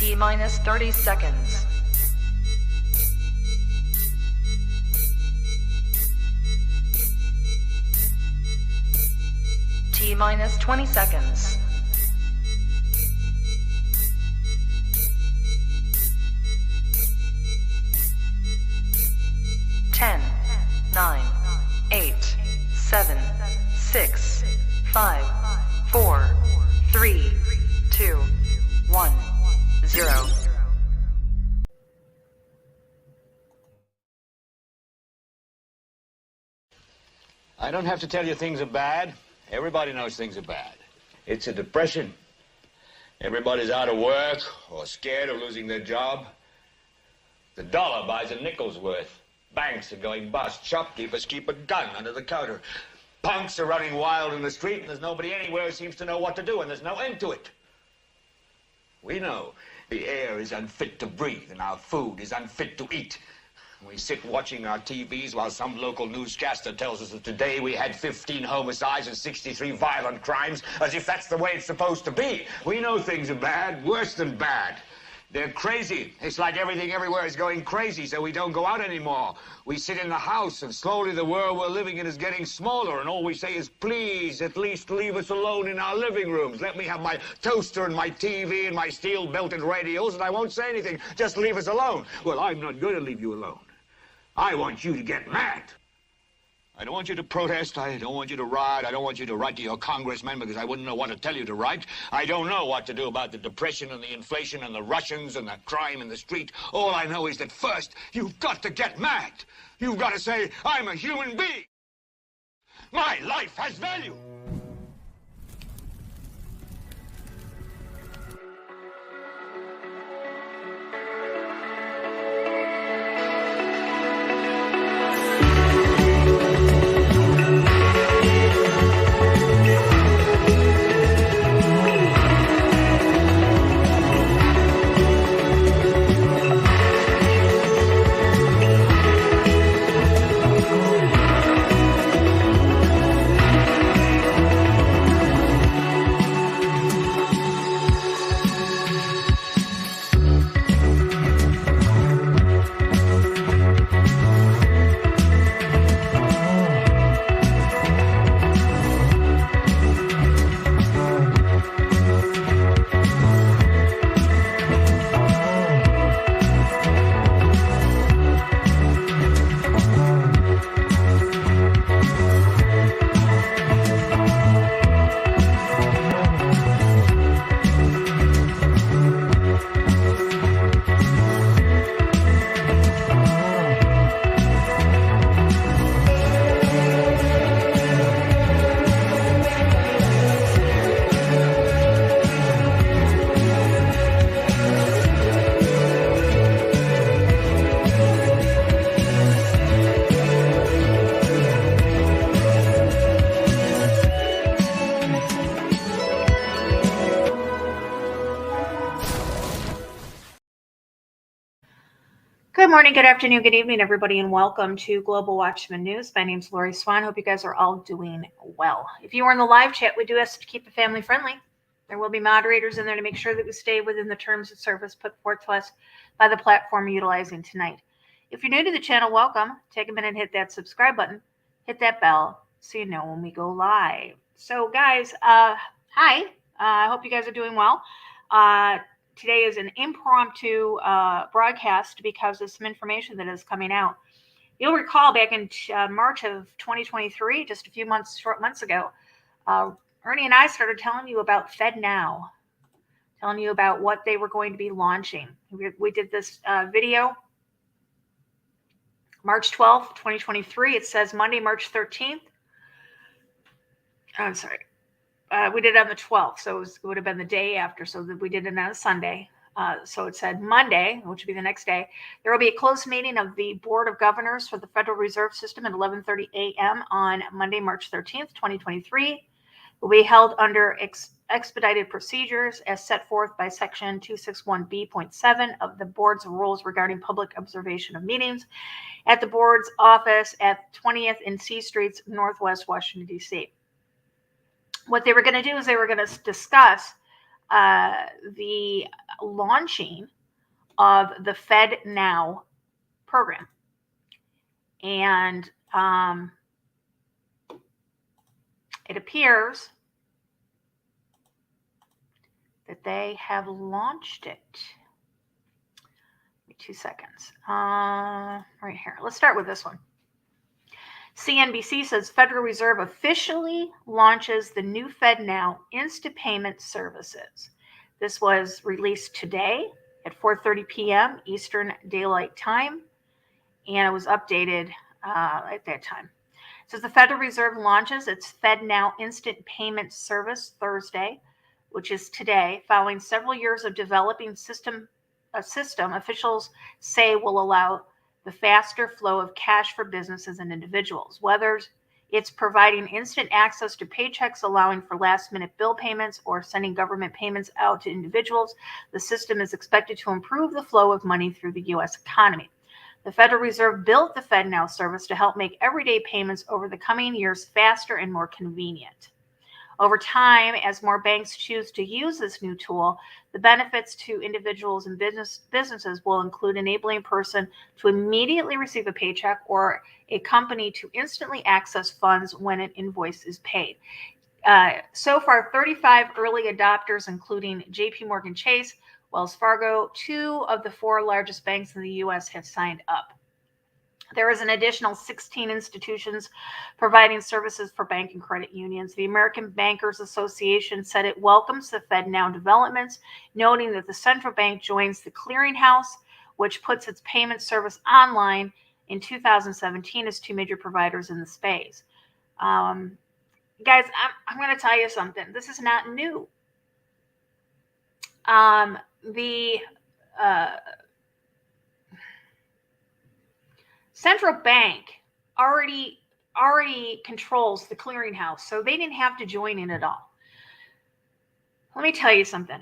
T minus 30 seconds. T minus 20 seconds. Ten, 9, 8, 7, 6, 5, 4, 3, 2, 1, 0. I don't have to tell you things are bad. Everybody knows things are bad. It's a depression. Everybody's out of work or scared of losing their job. The dollar buys a nickel's worth. Banks are going bust. Shopkeepers keep a gun under the counter. Punks are running wild in the street, and there's nobody anywhere who seems to know what to do, and there's no end to it. We know the air is unfit to breathe, and our food is unfit to eat. We sit watching our TVs while some local newscaster tells us that today we had 15 homicides and 63 violent crimes, as if that's the way it's supposed to be. We know things are bad, worse than bad. They're crazy. It's like everything everywhere is going crazy, so we don't go out anymore. We sit in the house, and slowly the world we're living in is getting smaller, and all we say is, please, at least leave us alone in our living rooms. Let me have my toaster and my TV and my steel-belted radios, and I won't say anything. Just leave us alone. Well, I'm not going to leave you alone. I want you to get mad. I don't want you to protest. I don't want you to riot. I don't want you to write to your congressman because I wouldn't know what to tell you to write. I don't know what to do about the depression and the inflation and the Russians and the crime in the street. All I know is that first, you've got to get mad. You've got to say, I'm a human being. My life has value. Good morning, good afternoon, good evening, everybody, and welcome to Global Watchman News. My name is Lori Swan. Hope you guys are all doing well. If you are in the live chat, we do ask to keep it family friendly. There will be moderators in there to make sure that we stay within the terms of service put forth to us by the platform we're utilizing tonight. If you're new to the channel, welcome. Take a minute and hit that subscribe button. Hit that bell so you know when we go live. So, guys, hi. I hope you guys are doing well. Today is an impromptu broadcast because of some information that is coming out. You'll recall back in March of 2023, just a few short months ago, Ernie and I started telling you about FedNow, telling you about what they were going to be launching. We did this video March 12th, 2023. It says Monday, March 13th. I'm sorry. We did it on the 12th, so it would have been the day after, so that we did it on a Sunday. So it said Monday, which would be the next day, there will be a closed meeting of the Board of Governors for the Federal Reserve System at 11:30 a.m. on Monday, March 13th, 2023. It will be held under expedited procedures as set forth by Section 261B.7 of the Board's rules regarding public observation of meetings at the Board's office at 20th and C Streets, Northwest Washington, D.C. What they were going to do is they were going to discuss the launching of the FedNow program. And it appears that they have launched it. Give me 2 seconds. Right here. Let's start with this one. CNBC says Federal Reserve officially launches the new FedNow instant payment services. This was released today at 4:30 p.m. Eastern Daylight Time, and it was updated at that time. It says the Federal Reserve launches its FedNow instant payment service Thursday, which is today, following several years of developing a system officials say will allow the faster flow of cash for businesses and individuals. Whether it's providing instant access to paychecks, allowing for last-minute bill payments, or sending government payments out to individuals, the system is expected to improve the flow of money through the U.S. economy. The Federal Reserve built the FedNow service to help make everyday payments over the coming years faster and more convenient. Over time, as more banks choose to use this new tool, the benefits to individuals and businesses will include enabling a person to immediately receive a paycheck or a company to instantly access funds when an invoice is paid. So far, 35 early adopters, including JPMorgan Chase, Wells Fargo, 2 of the 4 largest banks in the U.S. have signed up. There is an additional 16 institutions providing services for bank and credit unions. The American Bankers Association said it welcomes the FedNow developments, noting that the central bank joins the clearinghouse, which puts its payment service online in 2017 as 2 major providers in the space. Guys, I'm going to tell you something. This is not new. The central bank already controls the clearinghouse, so they didn't have to join in at all. Let me tell you something.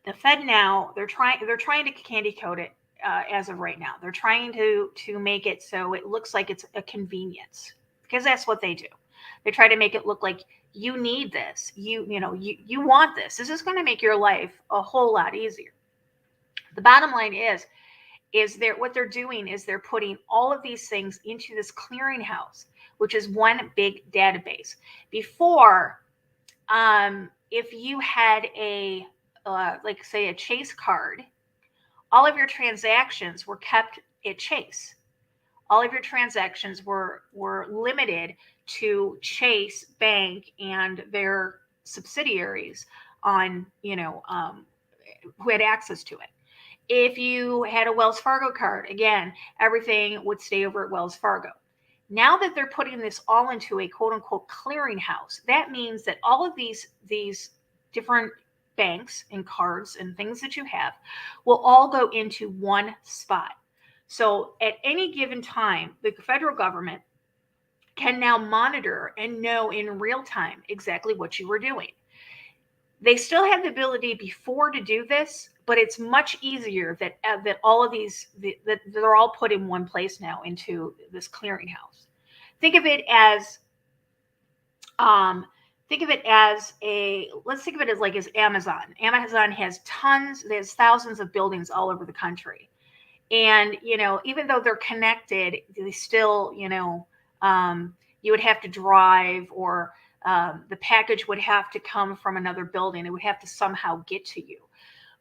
The FedNow, they're trying to candy coat it as of right now. They're trying to make it so it looks like it's a convenience, because that's what they do. They try to make it look like you need this. You want this. This is going to make your life a whole lot easier. The bottom line is what they're doing is they're putting all of these things into this clearinghouse, which is one big database. Before, if you had like say a Chase card, all of your transactions were kept at Chase. All of your transactions were limited to Chase Bank and their subsidiaries on, who had access to it. If you had a Wells Fargo card, again, everything would stay over at Wells Fargo. Now that they're putting this all into a quote unquote clearinghouse, that means that all of these different banks and cards and things that you have will all go into one spot. So at any given time, the federal government can now monitor and know in real time exactly what you were doing. They still have the ability before to do this, but it's much easier that all of these that they're all put in one place now into this clearinghouse. Think of it as Amazon. Amazon has there's thousands of buildings all over the country. And, even though they're connected, they still, you would have to drive, or the package would have to come from another building. It would have to somehow get to you.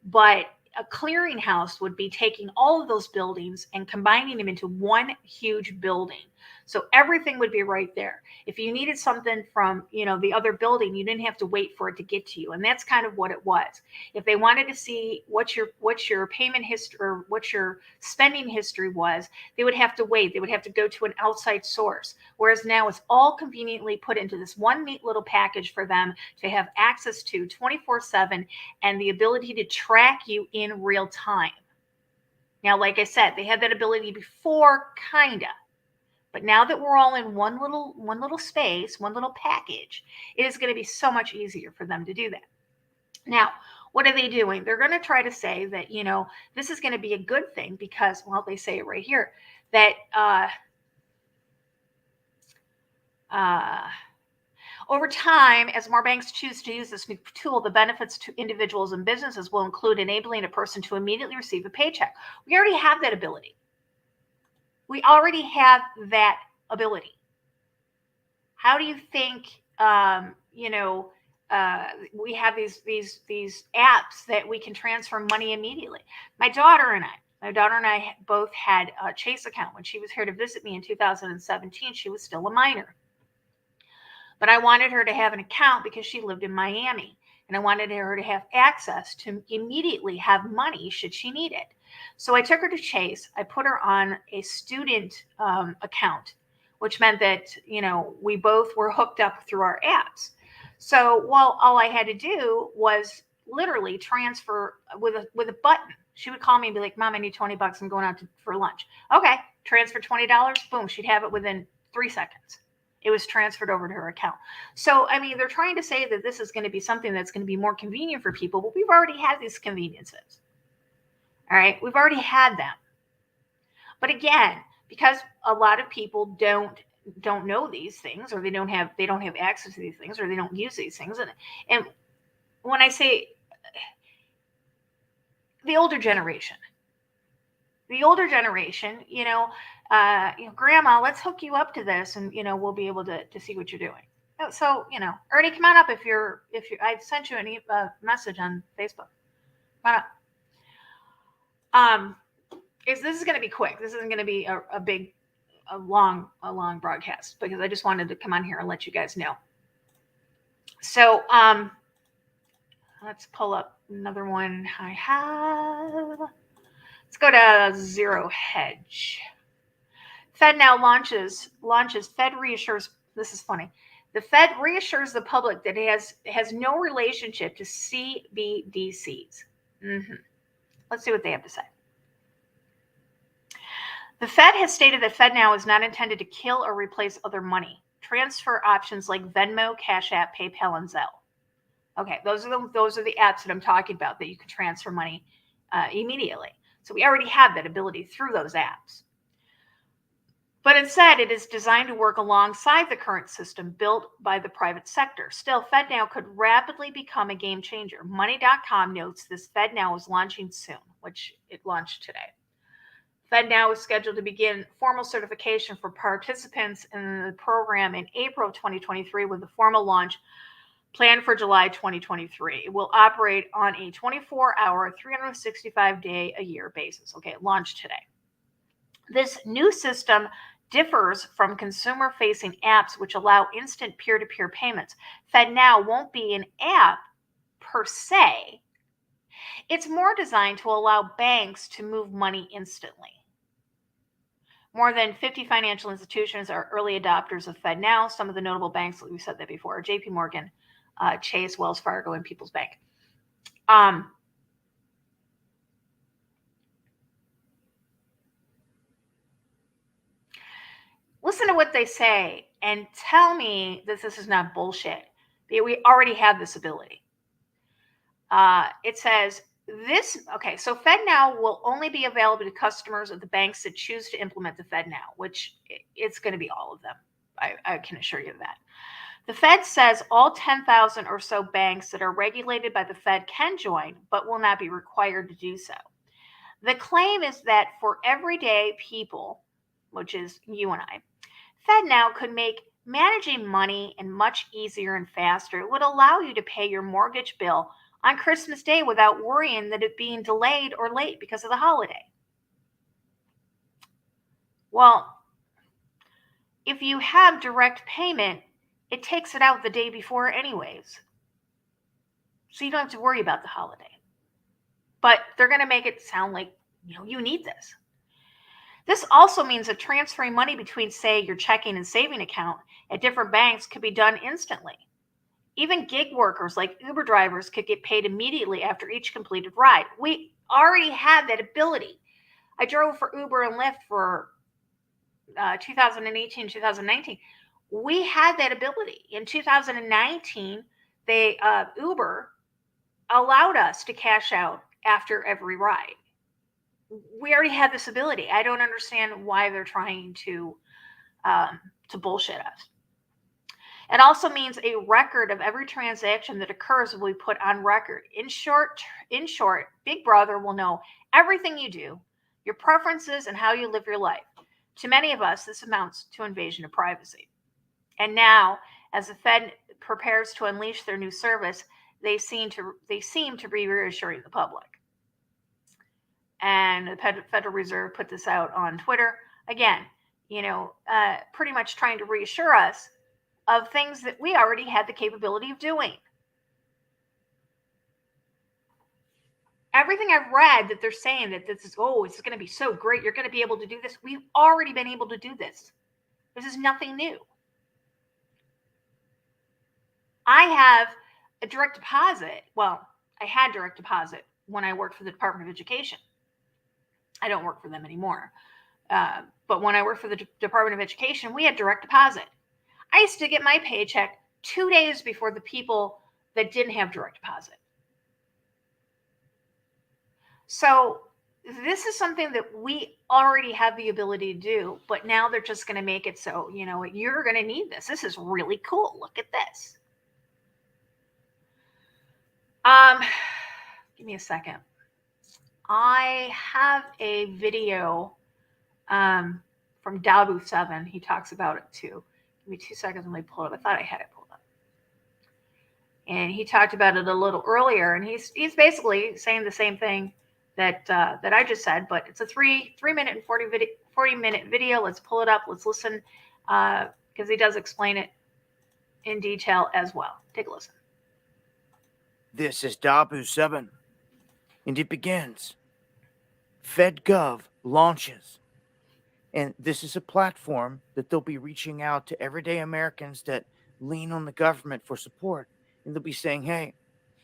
But a clearinghouse would be taking all of those buildings and combining them into one huge building. So everything would be right there. If you needed something from, the other building, you didn't have to wait for it to get to you. And that's kind of what it was. If they wanted to see what your payment history or what your spending history was, they would have to wait. They would have to go to an outside source. Whereas now it's all conveniently put into this one neat little package for them to have access to 24/7 and the ability to track you in real time. Now, like I said, they had that ability before, kinda. But now that we're all in one little space, one little package, it is going to be so much easier for them to do that. Now, what are they doing? They're going to try to say that, this is going to be a good thing because, well, they say it right here, that, Over time, as more banks choose to use this new tool, the benefits to individuals and businesses will include enabling a person to immediately receive a paycheck. We already have that ability. We already have that ability. How do you think, we have these apps that we can transfer money immediately? My daughter and I both had a Chase account. When she was here to visit me in 2017, she was still a minor. But I wanted her to have an account because she lived in Miami, and I wanted her to have access to immediately have money should she need it. So I took her to Chase. I put her on a student account, which meant that, we both were hooked up through our apps. So all I had to do was literally transfer with a button. She would call me and be like, "Mom, I need $20. I'm going out for lunch." Okay, transfer $20. Boom, she'd have it within 3 seconds. It was transferred over to her account. So, they're trying to say that this is going to be something that's going to be more convenient for people, but we've already had these conveniences. All right, we've already had them. But again, because a lot of people don't know these things, or they don't have access to these things, or they don't use these things. And when I say the older generation, Grandma, let's hook you up to this, and we'll be able to see what you're doing. So Ernie, come on up if I've sent you a message on Facebook. Come on up. This is going to be quick. This isn't going to be a long broadcast, because I just wanted to come on here and let you guys know. So let's pull up another one I have. Let's go to Zero Hedge. FedNow launches. Fed reassures. This is funny. The Fed reassures the public that it has no relationship to CBDCs. Let's see what they have to say. The Fed has stated that FedNow is not intended to kill or replace other money transfer options like Venmo, Cash App, PayPal, and Zelle. Okay, those are the apps that I'm talking about that you can transfer money immediately. So we already have that ability through those apps. But instead, it is designed to work alongside the current system built by the private sector. Still, FedNow could rapidly become a game changer. Money.com notes this FedNow is launching soon, which it launched today. FedNow is scheduled to begin formal certification for participants in the program in April of 2023, with the formal launch planned for July 2023. It will operate on a 24-hour, 365-day-a-year basis. Okay, it launched today. This new system differs from consumer-facing apps which allow instant peer-to-peer payments. FedNow won't be an app per se. It's more designed to allow banks to move money instantly. More than 50 financial institutions are early adopters of FedNow. Some of the notable banks, we said that before, are JPMorgan Chase, Wells Fargo, and People's Bank. Listen to what they say and tell me that this is not bullshit. We already have this ability. It says so FedNow will only be available to customers of the banks that choose to implement the FedNow, which it's going to be all of them. I can assure you of that. The Fed says all 10,000 or so banks that are regulated by the Fed can join, but will not be required to do so. The claim is that for everyday people, which is you and I, FedNow could make managing money and much easier and faster. It would allow you to pay your mortgage bill on Christmas Day without worrying that it being delayed or late because of the holiday. Well, if you have direct payment, it takes it out the day before anyways. So you don't have to worry about the holiday. But they're going to make it sound like, you need this. This also means that transferring money between, say, your checking and saving account at different banks could be done instantly. Even gig workers like Uber drivers could get paid immediately after each completed ride. We already had that ability. I drove for Uber and Lyft for 2018, 2019. We had that ability. In 2019, Uber allowed us to cash out after every ride. We already had this ability. I don't understand why they're trying to bullshit us. It also means a record of every transaction that occurs will be put on record. In short, Big Brother will know everything you do, your preferences, and how you live your life. To many of us, this amounts to invasion of privacy. And now, as the Fed prepares to unleash their new service, they seem to be reassuring the public. And the Federal Reserve put this out on Twitter again. Pretty much trying to reassure us of things that we already had the capability of doing. Everything I've read that they're saying that this is going to be so great, you're going to be able to do this. We've already been able to do this. This is nothing new. I have a direct deposit. Well, I had direct deposit when I worked for the Department of Education. I don't work for them anymore. But when I worked for the Department of Education, we had direct deposit. I used to get my paycheck 2 days before the people that didn't have direct deposit. So this is something that we already have the ability to do, but now they're just going to make it so, you're going to need this. This is really cool. Look at this. Give me a second. I have a video from Dabu7. He talks about it too. Give me 2 seconds. Let me pull it up. I thought I had it pulled up. And he talked about it a little earlier, and he's basically saying the same thing that I just said, but it's a 3 minute and 40 minute video. Let's pull it up. Let's listen, because he does explain it in detail as well. Take a listen. This is Dabu7, and it begins. FedGov launches. And this is a platform that they'll be reaching out to everyday Americans that lean on the government for support. And they'll be saying, hey,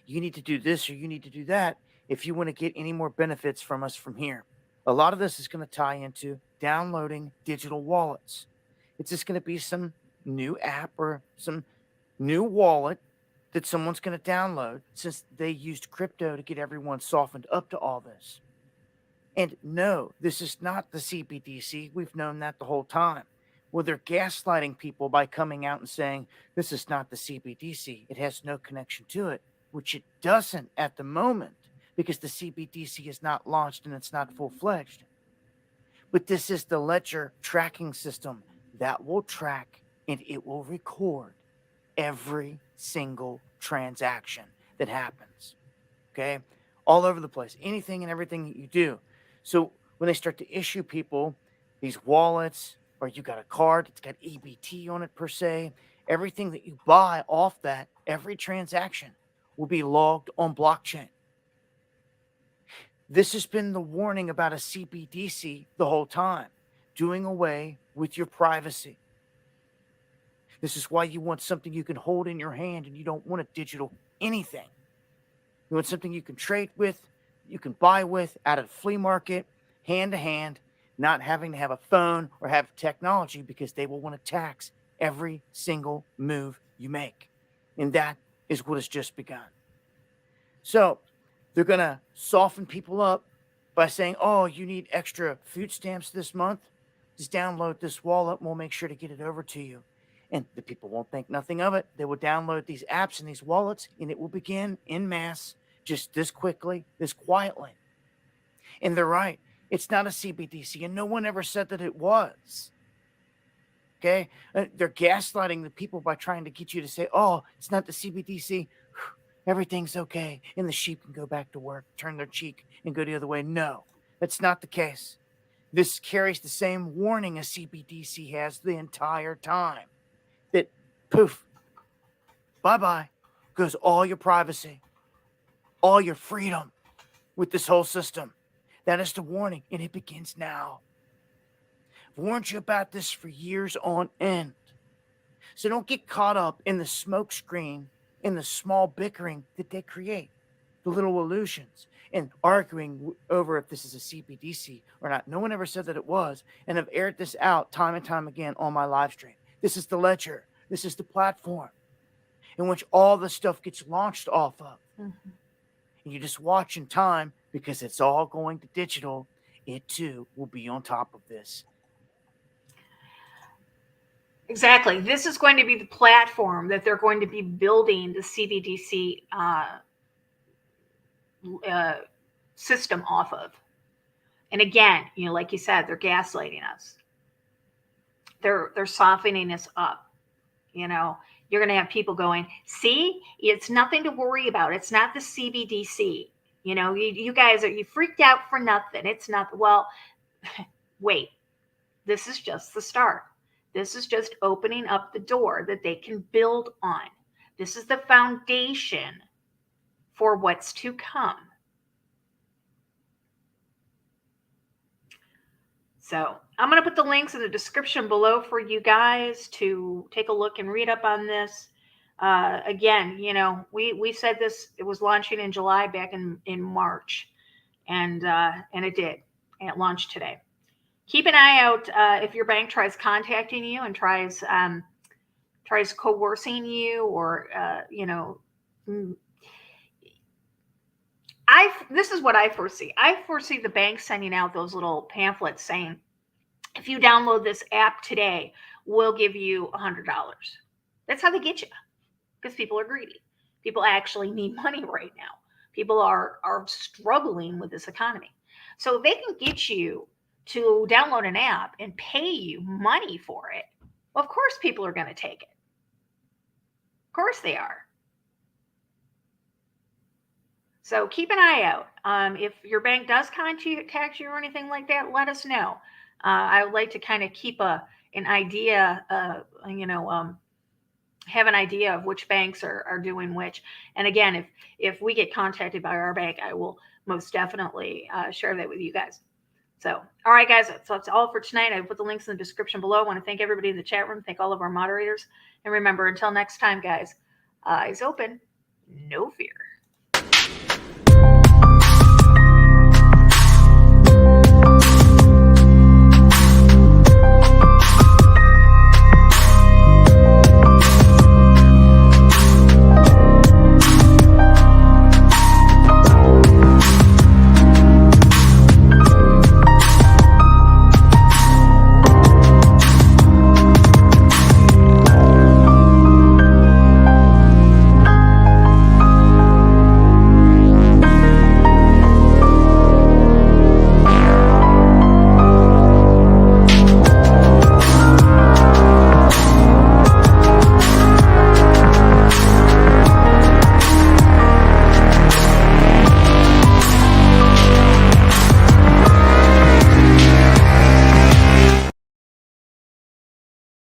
you need to do this or you need to do that if you want to get any more benefits from us from here. A lot of this is going to tie into downloading digital wallets. It's just going to be some new app or some new wallet that someone's going to download, since they used crypto to get everyone softened up to all this. And no, this is not the Cbdc. We've known that the whole time. Well, they're gaslighting people by coming out and saying, this is not the Cbdc. It has no connection to it, which it doesn't at the moment, because the Cbdc is not launched and it's not full-fledged. But this is the ledger tracking system that will track and it will record every single transaction that happens. Okay? All over the place. Anything and everything that you do. So when they start to issue people these wallets, or you got a card, it's got EBT on it per se, everything that you buy off that, every transaction will be logged on blockchain. This has been the warning about a Cbdc the whole time, doing away with your privacy. This is why you want something you can hold in your hand, and you don't want a digital anything. You want something you can trade with, you can buy with out of the flea market, hand to hand, not having to have a phone or have technology, because they will want to tax every single move you make. And that is what has just begun. So they're going to soften people up by saying, oh, you need extra food stamps this month? Just download this wallet and we'll make sure to get it over to you. And the people won't think nothing of it. They will download these apps and these wallets, and it will begin en masse, just this quickly, this quietly. And they're right. It's not a Cbdc, and no one ever said that it was. Okay? They're gaslighting the people by trying to get you to say, oh, it's not the Cbdc. Everything's okay. And the sheep can go back to work, turn their cheek, and go the other way. No, that's not the case. This carries the same warning a Cbdc has the entire time. That poof, bye-bye, goes all your privacy, all your freedom with this whole system. That is the warning, and it begins now. I've warned you about this for years on end. So don't get caught up in the smoke screen, in the small bickering that they create, the little illusions, and arguing over if this is a Cbdc or not. No one ever said that it was, and I've aired this out time and time again on my live stream. This is the ledger. This is the platform in which all the stuff gets launched off of. Mm-hmm. And you just watch in time, because it's all going to digital. It too will be on top of this. Exactly. This is going to be the platform that they're going to be building the CBDC system off of. And again, like you said, they're gaslighting us. They're softening us up. You're going to have people going, see, it's nothing to worry about. It's not the CBDC. You guys you freaked out for nothing. It's not. Well, wait, this is just the start. This is just opening up the door that they can build on. This is the foundation for what's to come. So I'm going to put the links in the description below for you guys to take a look and read up on this. Again, we said this, it was launching in July back in March, and it did. And it launched today. Keep an eye out if your bank tries contacting you and tries coercing you, or this is what I foresee. I foresee the bank sending out those little pamphlets saying, if you download this app today, we'll give you $100. That's how they get you, because people are greedy. People actually need money right now. People are struggling with this economy. So if they can get you to download an app and pay you money for it, well, of course people are going to take it. Of course they are. So keep an eye out. If your bank does contact you or anything like that, let us know. I would like to kind of keep an idea, have an idea of which banks are doing which. And again, if we get contacted by our bank, I will most definitely share that with you guys. So, all right, guys, so that's all for tonight. I put the links in the description below. I want to thank everybody in the chat room, thank all of our moderators. And remember, until next time, guys, eyes open, no fear.